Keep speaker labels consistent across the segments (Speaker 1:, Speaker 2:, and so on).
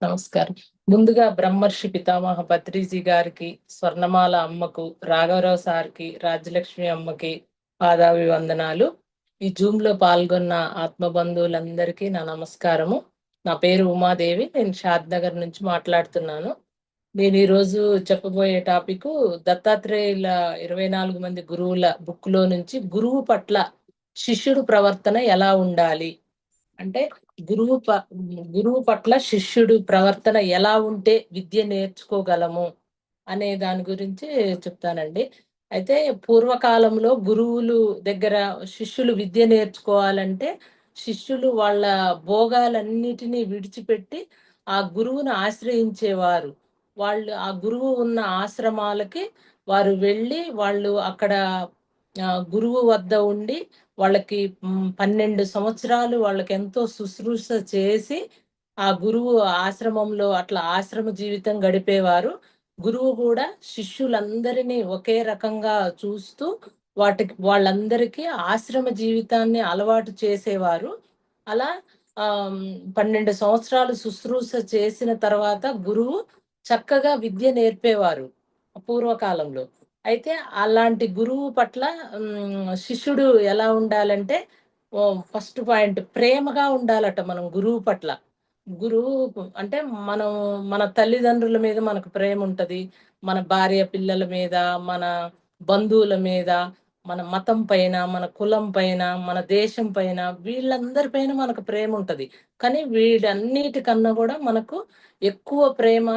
Speaker 1: నమస్కారం. ముందుగా బ్రహ్మర్షి పితామహ పత్రిజీ గారికి, స్వర్ణమాల అమ్మకు, రాఘవరావు సార్‌కి, రాజ్యలక్ష్మి అమ్మకి పాదాభివందనాలు. ఈ జూమ్‌లో పాల్గొన్న ఆత్మబంధువులందరికీ నా నమస్కారము. నా పేరు ఉమాదేవి. నేను షాద్‌నగర్ నుంచి మాట్లాడుతున్నాను. నేను ఈరోజు చెప్పబోయే టాపికు దత్తాత్రేయుల 24 మంది గురువుల బుక్‌లో నుంచి గురువు పట్ల శిష్యుడు ప్రవర్తన ఎలా ఉండాలి? అంటే గురువు ప గురువు పట్ల శిష్యుడు ప్రవర్తన ఎలా ఉంటే విద్య నేర్చుకోగలము అనే దాని గురించి చెప్తానండి. అయితే పూర్వకాలంలో గురువులు దగ్గర శిష్యులు విద్య నేర్చుకోవాలంటే, శిష్యులు వాళ్ళ భోగాలన్నిటిని విడిచిపెట్టి ఆ గురువును ఆశ్రయించేవారు. వాళ్ళు ఆ గురువు ఉన్న ఆశ్రమాలకి వారు వెళ్ళి వాళ్ళు అక్కడ గురువు వద్ద ఉండి వాళ్ళకి 12 సంవత్సరాలు వాళ్ళకెంతో శుశ్రూష చేసి, ఆ గురువు ఆశ్రమంలో అట్లా ఆశ్రమ జీవితం గడిపేవారు. గురువు గూడా శిష్యులందరినీ ఒకే రకంగా చూస్తూ, వాళ్ళందరికీ ఆశ్రమ జీవితాన్ని అలవాటు చేసేవారు. అలా 12 సంవత్సరాలు శుశ్రూష చేసిన తర్వాత గురువు చక్కగా విద్య నేర్పేవారు పూర్వకాలంలో. అయితే అలాంటి గురువు పట్ల శిష్యుడు ఎలా ఉండాలంటే ఫస్ట్ పాయింట్ ప్రేమగా ఉండాలట మనం గురువు పట్ల. గురువు అంటే మనం మన తల్లిదండ్రుల మీద మనకు ప్రేముంటది. మన భార్య పిల్లల మీద, మన బంధువుల మీద, మన మతం పైన, మన కులం పైన, మన దేశం పైన వీళ్ళందరి పైన మనకు ప్రేముంటది. కానీ వీటన్నిటికన్నా గూడా మనకు ఎక్కువ ప్రేమ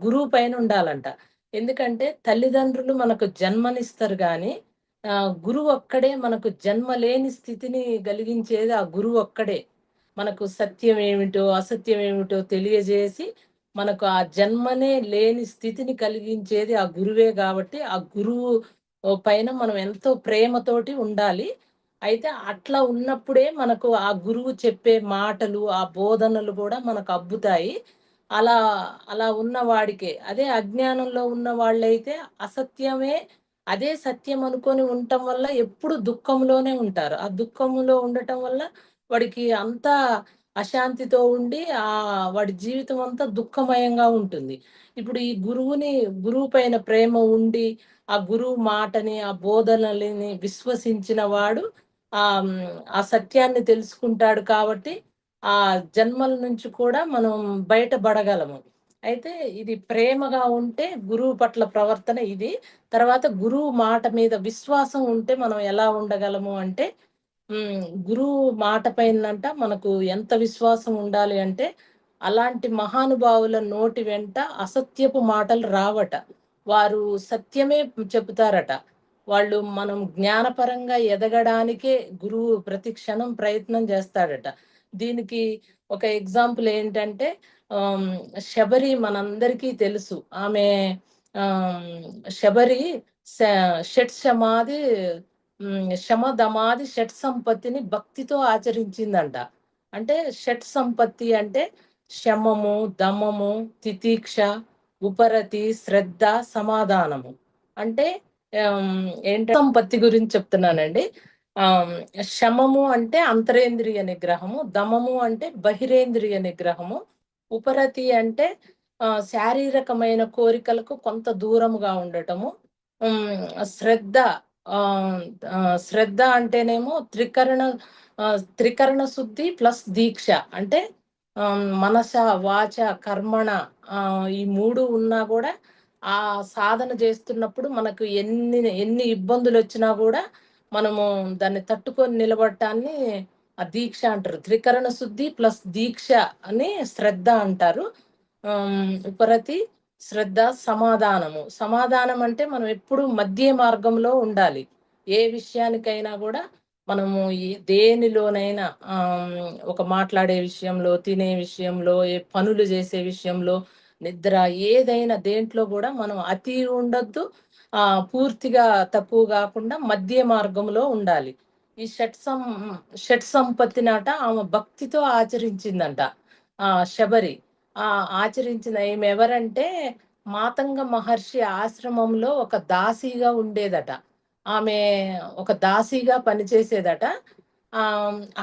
Speaker 1: గురువు పైన ఉండాలంట. ఎందుకంటే తల్లిదండ్రులు మనకు జన్మనిస్తారు గానీ, గురువు ఒక్కడే మనకు జన్మ లేని స్థితిని కలిగించేది ఆ గురువు ఒక్కడే. మనకు సత్యం ఏమిటో, అసత్యం ఏమిటో తెలియజేసి, మనకు ఆ జన్మనే లేని స్థితిని కలిగించేది ఆ గురువే గాబట్టి, ఆ గురువు పైన మనం ఎంతో ప్రేమతోటి ఉండాలి. అయితే అట్లా ఉన్నప్పుడే మనకు ఆ గురువు చెప్పే మాటలు, ఆ బోధనలు గూడా మనకు అబ్బుతాయి. అలా అలా ఉన్నవాడికే. అదే అజ్ఞానంలో ఉన్న వాళ్ళైతే అసత్యమే అదే సత్యం అనుకోని ఉండటం వల్ల ఎప్పుడు దుఃఖంలోనే ఉంటారు. ఆ దుఃఖంలో ఉండటం వల్ల వాడికి అంతా అశాంతితో ఉండి వాడి జీవితం అంతా దుఃఖమయంగా ఉంటుంది. ఇప్పుడు ఈ గురువు పైన ప్రేమ ఉండి, ఆ గురువు మాటని, ఆ బోధనలని విశ్వసించిన వాడు ఆ సత్యాన్ని తెలుసుకుంటాడు కాబట్టి, ఆ జన్మల నుంచి కూడా మనం బయటపడగలము. అయితే ఇది ప్రేమగా ఉంటే గురువు పట్ల ప్రవర్తన ఇది. తర్వాత గురువు మాట మీద విశ్వాసం ఉంటే మనం ఎలా ఉండగలము అంటే, గురువు మాట పైనంట మనకు ఎంత విశ్వాసం ఉండాలి అంటే, అలాంటి మహానుభావుల నోటి వెంట అసత్యపు మాటలు రావట. వారు సత్యమే చెబుతారట. మనం జ్ఞానపరంగా ఎదగడానికే గురువు ప్రతి క్షణం ప్రయత్నం చేస్తాడట. దీనికి ఒక ఎగ్జాంపుల్ ఏంటంటే, ఆహ్, శబరి మనందరికీ తెలుసు. ఆమె ఆహ్, శబరి శ షట్‌శమాది శమదమాది షట్ సంపత్తిని భక్తితో ఆచరించిందంట. అంటే షట్ సంపత్తి అంటే శమము, దమము, తితీక్ష, ఉపరతి, శ్రద్ధ, సమాధానము. అంటే సంపత్తి గురించి చెప్తున్నానండి. ఆహ్, శమము అంటే అంతరేంద్రియ నిగ్రహము, దమము అంటే బహిరేంద్రియ నిగ్రహము, ఉపరతి అంటే శారీరకమైన కోరికలకు కొంత దూరముగా ఉండటము. హ్మ్. శ్రద్ధ ఆహ్, శ్రద్ధ అంటేనేమో త్రికరణ శుద్ధి ప్లస్ దీక్ష. అంటే మనస, వాచ, కర్మణ ఈ 3 ఉన్నా గూడా ఆ సాధన జేస్తున్నప్పుడు మనకు ఎన్ని ఇబ్బందులొచ్చినా గూడా మనము దాన్ని తట్టుకొని నిలబడటాన్ని ఆ దీక్ష అంటారు. త్రికరణ శుద్ధి ప్లస్ దీక్ష అని శ్రద్ధ అంటారు. ఉపరతి, శ్రద్ధ, సమాధానము. సమాధానం అంటే మనం ఎప్పుడు మధ్య మార్గంలో ఉండాలి. ఏ విషయానికైనా గూడా మనము దేనిలోనైనా ఒక మాట్లాడే విషయంలో, తినే విషయంలో, పనులు జేసే విషయంలో, నిద్ర ఏదైనా దేంట్లో గూడా మనం అతి ఉండొద్దు. పూర్తిగా తక్కువ గాకుండా మధ్య మార్గంలో ఉండాలి. ఈ షట్ సంపత్తినట ఆమె భక్తితో ఆచరించిందంట. శబరి. ఆచరించిన ఈమెవరంటే మాతంగ మహర్షి ఆశ్రమంలో ఒక దాసీగా ఉండేదట. ఆమె ఒక దాసీగా పనిచేసేదట.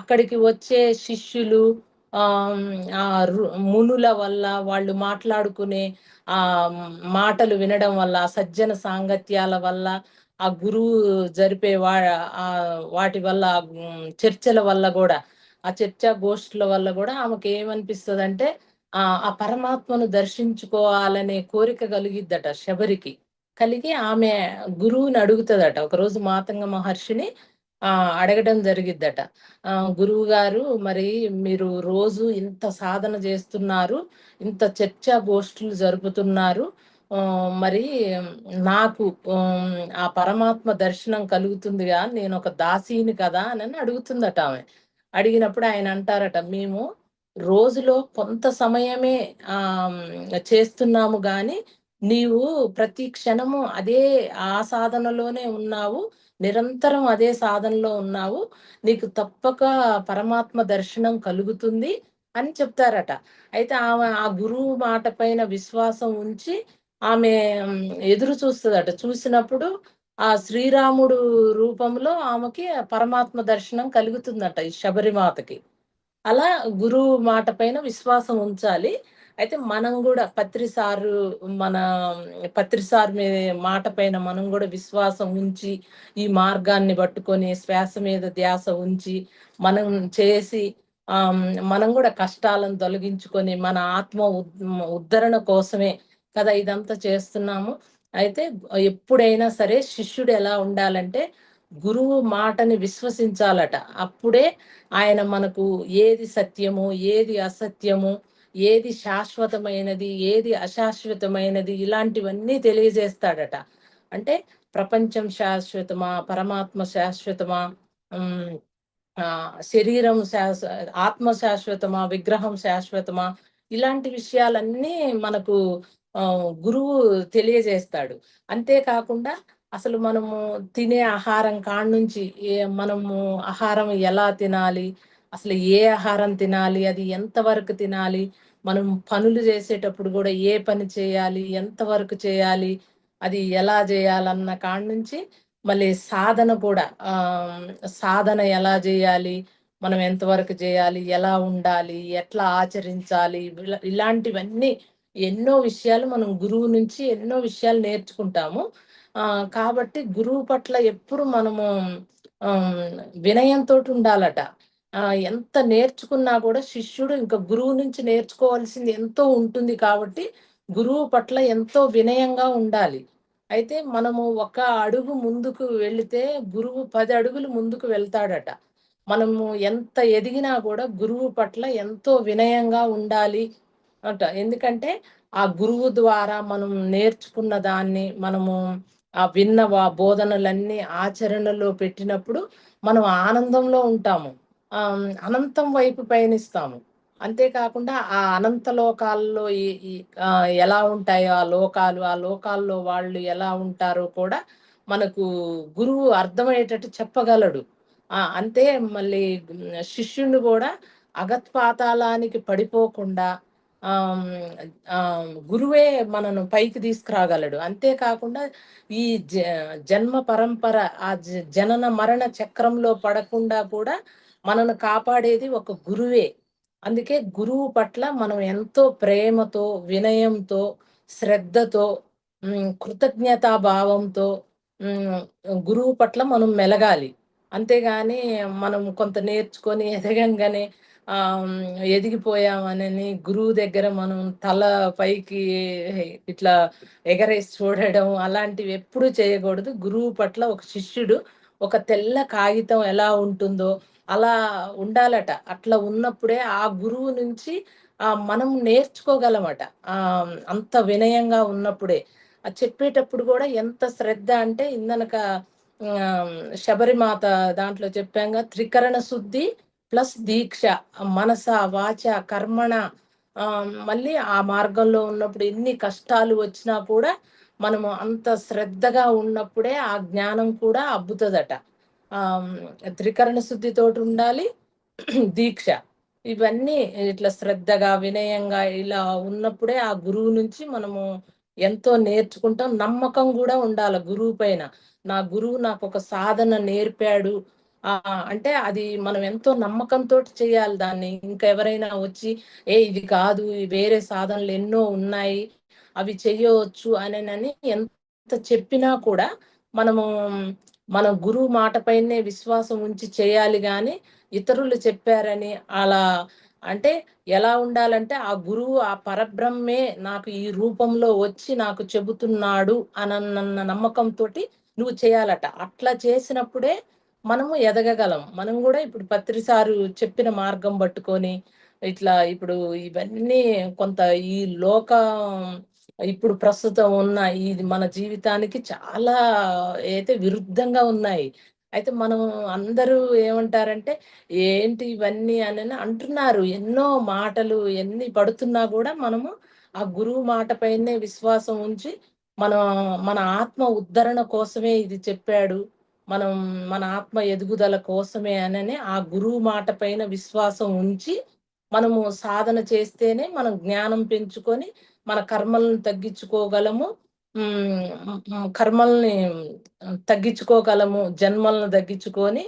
Speaker 1: అక్కడికి వచ్చే శిష్యులు, ఆహ్, ఆ మునుల వల్ల వాళ్ళు మాట్లాడుకునే మాటలు వినడం వల్ల, ఆ సజ్జన సాంగత్యాల వల్ల, ఆ గురువు జరిపే వాటి వల్ల, చర్చల వల్ల గూడా, ఆ చర్చా గోష్ఠుల వల్ల గూడా ఆమెకేమనిపిస్తదంటే, ఆ పరమాత్మను దర్శించుకోవాలనే కోరిక కలిగిద్దట శబరికి. కలిగి ఆమె గురువుని అడుగుతదట. ఒకరోజు మాతంగ మహర్షిని అడగడం జరిగిద్దట. గురువుగారు, మరి మీరు రోజు ఇంత సాధన జేస్తున్నారు, ఇంత చర్చా గోష్ఠులు జరుపుతున్నారు. మరి నాకు ఆ పరమాత్మ దర్శనం కలుగుతుందిగా, నేనొక దాసీని కదా అనని అడుగుతుందట ఆమె. అడిగినప్పుడు ఆయన అంటారట, మేము రోజులో కొంత సమయమే చేస్తున్నాము గానీ, నీవు ప్రతి క్షణము ఆ సాధనలోనే ఉన్నావు. నిరంతరం అదే సాధనలో ఉన్నావు. నీకు తప్పక పరమాత్మ దర్శనం కలుగుతుంది అని చెప్తారట. అయితే ఆమె ఆ గురువు మాట పైన విశ్వాసం ఉంచి ఆమె ఎదురు చూస్తదట. చూసినప్పుడు ఆ శ్రీరాముడు రూపంలో ఆమెకి పరమాత్మ దర్శనం కలుగుతుందట ఈ శబరిమాతకి. అలా గురువు మాట పైన విశ్వాసం ఉంచాలి. అయితే మనం గూడా మన పత్రి సార్ మాట పైన మనం గూడా విశ్వాసం ఉంచి, ఈ మార్గాన్ని పట్టుకొని శ్వాస మీద ధ్యాస ఉంచి, మనం చేసి మనం గూడా కష్టాలను తొలగించుకొని, మన ఆత్మ ఉద్ధరణ కోసమే కదా ఇదంతా చేస్తున్నాము. అయితే ఎప్పుడైనా సరే శిష్యుడు ఎలా ఉండాలంటే, గురువు మాటని విశ్వసించాలట. అప్పుడే ఆయన మనకు ఏది సత్యము, ఏది అసత్యము, ఏది శాశ్వతమైనది, ఏది అశాశ్వతమైనది, ఇలాంటివన్నీ తెలియజేస్తాడట. అంటే ప్రపంచం శాశ్వతమా? పరమాత్మ శాశ్వతమా? హ్మ్. శరీరం ఆత్మ శాశ్వతమా? విగ్రహం శాశ్వతమా? ఇలాంటి విషయాలన్నీ మనకు గురువు తెలియజేస్తాడు. అంతే కాకుండా అసలు మనము తినే ఆహారం కాడ్నుంచి మనము ఆహారం ఎలా తినాలి? అసలు ఏ ఆహారం తినాలి? అది ఎంతవరకు తినాలి? మనం పనులు చేసేటప్పుడు గూడా ఏ పని చేయాలి? ఎంతవరకు చేయాలి? అది ఎలా జేయాలన్న కాడ్నుంచి మళ్ళీ సాధన కూడా, సాధన ఎలా జేయాలి? మనం ఎంతవరకు జేయాలి? ఎలా ఉండాలి? ఎట్లా ఆచరించాలి? ఇలాంటివన్నీ ఎన్నో విషయాలు మనం గురువు నుంచి ఎన్నో విషయాలు నేర్చుకుంటాము. కాబట్టి గురువు పట్ల ఎప్పుడు మనము ఆహ్, వినయంతోటుండాలట. ఎంత నేర్చుకున్నా గూడా శిష్యుడు ఇంకా గురువు నుంచి నేర్చుకోవాల్సింది ఎంతో ఉంటుంది కాబట్టి, గురువు పట్ల ఎంతో వినయంగా ఉండాలి. అయితే మనము ఒక అడుగు ముందుకు వెళితే, గురువు 10 అడుగులు ముందుకు వెళ్తాడట. మనము ఎంత ఎదిగినా గూడా గురువు పట్ల ఎంతో వినయంగా ఉండాలి ఎందుకంటే, ఆ గురువు ద్వారా మనం నేర్చుకున్న దాన్ని మనము విన్న బోధనలన్నీ ఆచరణలో పెట్టినప్పుడు మనం ఆనందంలో ఉంటాము. అనంతం వైపు పయనిస్తాము. అంతే కాకుండా ఆ అనంత లోకాల్లో ఈ ఈ ఎలా ఉంటాయో ఆ లోకాల్లో వాళ్ళు ఎలా ఉంటారో కూడా మనకు గురువు అర్థమయ్యేటట్టు చెప్పగలడు. అంతే మళ్ళీ శిష్యుడిని గూడా అగత్పాతాళానికి పడిపోకుండా ఆహ్, గురువే మనను పైకి తీసుకురాగలడు. అంతే కాకుండా ఈ జ జన్మ పరంపర, జనన మరణ చక్రంలో పడకుండా కూడా మనను కాపాడేది ఒక గురువే. అందుకే గురువు పట్ల మనం ఎంతో ప్రేమతో, వినయంతో, శ్రద్ధతో, కృతజ్ఞతా భావంతో హ్మ్, గురువు పట్ల మనం మెలగాలి. అంతేగాని మనం కొంత నేర్చుకొని ఎదగంగానే ఎదిగిపోయామనని గురువు దగ్గర మనం తల పైకి ఇట్లా ఎగరేసి చూడడం అలాంటివి ఎప్పుడూ చేయకూడదు. గురువు పట్ల ఒక శిష్యుడు ఒక తెల్ల కాగితం ఎలా ఉంటుందో అలా ఉండాలట. అట్లా ఉన్నప్పుడే ఆ గురువు నుంచి మనం నేర్చుకోగలమట. అంత వినయంగా ఉన్నప్పుడే. అది చెప్పేటప్పుడు గూడా ఎంత శ్రద్ధ అంటే ఇందనక ఆహ్, శబరిమాత దాంట్లో చెప్పాంగా, త్రికరణ శుద్ధి ప్లస్ దీక్ష. మనస, వాచ, కర్మణ, మళ్ళీ ఆ మార్గంలో ఉన్నప్పుడు ఎన్ని కష్టాలు వచ్చినా కూడా మనము అంత శ్రద్ధగా ఉన్నప్పుడే ఆ జ్ఞానం కూడా అబ్బుతదట. త్రికరణ శుద్ధితోటుండాలి. దీక్ష. ఇవన్నీ ఇట్లా శ్రద్ధగా, వినయంగా ఇలా ఉన్నప్పుడే ఆ గురువు నుంచి మనము ఎంతో నేర్చుకుంటాం. నమ్మకం గూడా ఉండాల గురువు పైన. నా గురువు నాకొక సాధన నేర్పాడు అంటే అది మనం ఎంతో నమ్మకంతోటి చేయాలి దాన్ని. ఇంకా ఎవరైనా వచ్చి ఇది కాదు, ఈ వేరే సాధనలు ఎన్నో ఉన్నాయి, అవి చెయ్యవచ్చు అనని ఎంత చెప్పినా కూడా మనము మన గురువు మాట పైనే విశ్వాసం ఉంచి చేయాలి గాని, ఇతరులు చెప్పారని అలా అంటే ఎలా ఉండాలంటే, ఆ గురువు ఆ పరబ్రహ్మే నాకు ఈ రూపంలో వచ్చి నాకు చెబుతున్నాడు అనన్న నమ్మకంతోటి నువ్వు చేయాలట. అట్లా చేసినప్పుడే మనము ఎదగగలం. మనం గూడా ఇప్పుడు పత్రి సారు చెప్పిన మార్గం బట్టుకొని, ఇట్లా ఇప్పుడు ఇవన్నీ కొంత ఈ లోకం ఇప్పుడు ప్రస్తుతం ఉన్న ఇది మన జీవితానికి చాలా అయితే విరుద్ధంగా ఉన్నాయి. అయితే మనం అందరూ ఏమంటారంటే, ఏంటి ఇవన్నీ అనని అంటున్నారు. ఎన్నో మాటలు ఎన్ని పడుతున్నా గూడా మనము ఆ గురువు మాట పైనే విశ్వాసం ఉంచి, మనం మన ఆత్మ ఉద్ధరణ కోసమే ఇది చెప్పాడు. మనం మన ఆత్మ ఎదుగుదల కోసమే అనని ఆ గురువు మాట పైన విశ్వాసం ఉంచి, మనము సాధన చేస్తేనే మనం జ్ఞానం పెంచుకొని, మన కర్మలను తగ్గించుకోగలము. కర్మల్ని తగ్గించుకోగలము. జన్మలను తగ్గించుకొని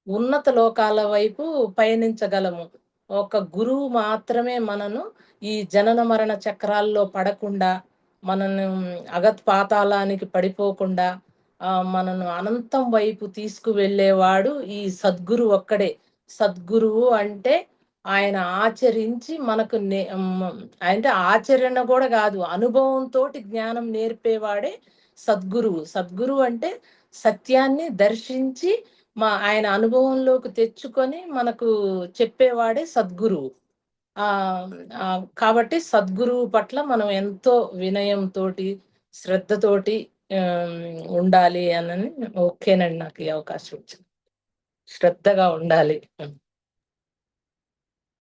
Speaker 1: ఉన్నత లోకాల వైపు పయనించగలము. ఒక గురువు మాత్రమే మనను ఈ జనన మరణ చక్రాల్లో పడకుండా, మనను అగపాతాళానికి పడిపోకుండా మనను అనంతం వైపు తీసుకువెళ్ళేవాడు ఈ సద్గురువు ఒక్కడే. సద్గురువు అంటే ఆయన ఆచరించి మనకు అంటే ఆచరణ గూడా గాదు. అనుభవంతోటి జ్ఞానం నేర్పేవాడే సద్గురువు. సద్గురువు అంటే సత్యాన్ని దర్శించి ఆయన అనుభవంలోకి తెచ్చుకొని మనకు చెప్పేవాడే సద్గురువు. కాబట్టి సద్గురువు పట్ల మనం ఎంతో వినయంతోటి, శ్రద్ధతోటి ఉండాలి అనని ఓకేనండి నాకు ఈ అవకాశం ఇచ్చింది. శ్రద్ధగా ఉండాలి.